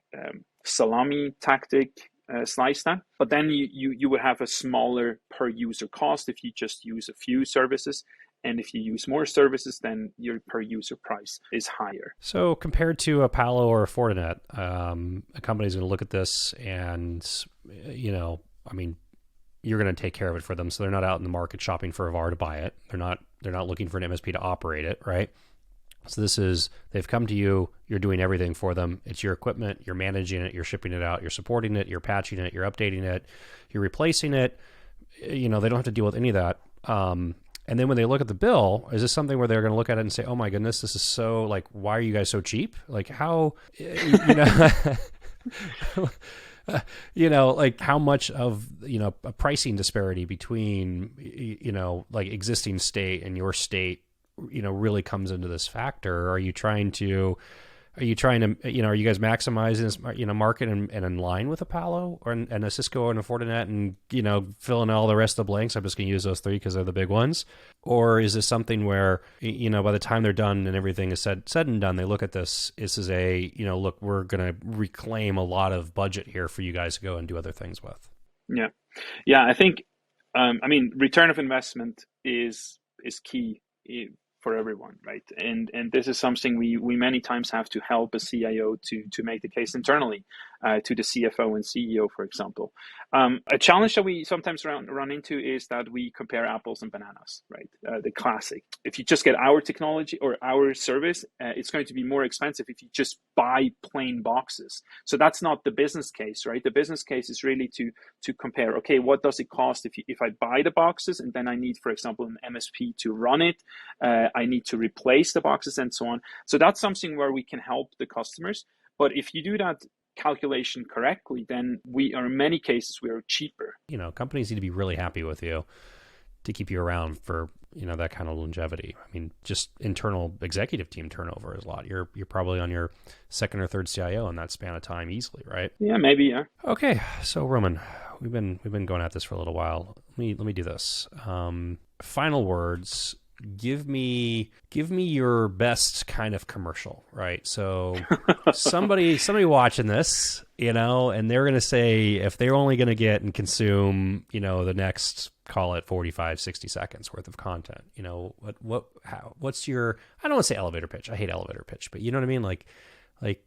salami tactic, slice that. But then you would have a smaller per user cost if you just use a few services. And if you use more services, then your per user price is higher. So compared to a Palo or a Fortinet, a company's going to look at this and, you're going to take care of it for them. So they're not out in the market shopping for a VAR to buy it. They're not looking for an MSP to operate it, right? So they've come to you, you're doing everything for them. It's your equipment, you're managing it, you're shipping it out, you're supporting it, you're patching it, you're updating it, you're replacing it. They don't have to deal with any of that. And then when they look at the bill, is this something where they're going to look at it and say, oh my goodness, this is so, why are you guys so cheap? How, You know, like how much of, you know, a pricing disparity between, you know, like existing state and your state, you know, really comes into this factor? Are you trying to, you know, are you guys maximizing this, you know, market and in line with a Palo or and a Cisco and a Fortinet and, you know, fill in all the rest of the blanks? I'm just going to use those three because they're the big ones. Or is this something where, you know, by the time they're done and everything is said and done, they look at this is a, you know, look, we're going to reclaim a lot of budget here for you guys to go and do other things with. Yeah. Yeah. I think, I mean, return of investment is key for everyone, right? And this is something we many times have to help a CIO to make the case internally to the CFO and CEO, for example. A challenge that we sometimes run into is that we compare apples and bananas, right? The classic. If you just get our technology or our service, it's going to be more expensive if you just buy plain boxes. So that's not the business case, right? The business case is really to compare, okay, what does it cost if I buy the boxes and then I need, for example, an MSP to run it, I need to replace the boxes and so on. So that's something where we can help the customers. But if you do that calculation correctly, then we are in many cases we are cheaper. You know, companies need to be really happy with you to keep you around for, you know, that kind of longevity. I mean, just internal executive team turnover is a lot. You're probably on your second or third CIO in that span of time easily, right? Yeah, maybe. Yeah. Okay, so Roman, we've been going at this for a little while. Let me do this. Final words. Give me your best kind of commercial, right? So somebody watching this, you know, and they're going to say if they're only going to get and consume, you know, the next, call it 45, 60 seconds worth of content, you know, what's your, I don't want to say elevator pitch. I hate elevator pitch, but you know what I mean? Like,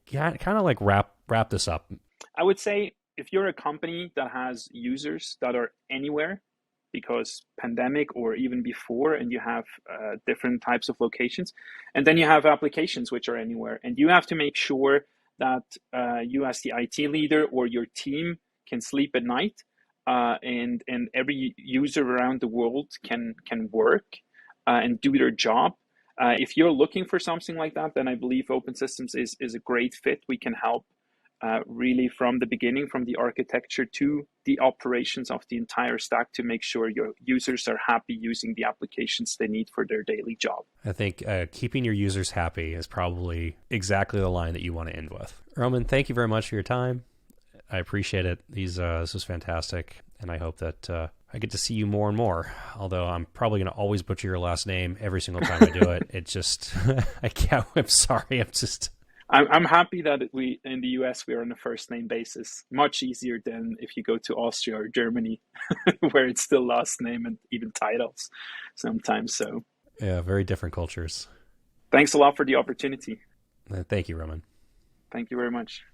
yeah, kind of like wrap this up. I would say if you're a company that has users that are anywhere, because pandemic or even before, and you have different types of locations, and then you have applications which are anywhere, and you have to make sure that you as the IT leader or your team can sleep at night, and every user around the world can work and do their job. If you're looking for something like that, then I believe Open Systems is a great fit. We can help really from the beginning, from the architecture to the operations of the entire stack to make sure your users are happy using the applications they need for their daily job. I think keeping your users happy is probably exactly the line that you want to end with. Roman, thank you very much for your time. I appreciate it. This was fantastic, and I hope that I get to see you more and more, although I'm probably going to always butcher your last name every single time I do it. It just, I can't, I'm sorry, I'm happy that we in the US we are on a first name basis. Much easier than if you go to Austria or Germany, where it's still last name and even titles sometimes. So yeah, very different cultures. Thanks a lot for the opportunity. Thank you, Roman. Thank you very much.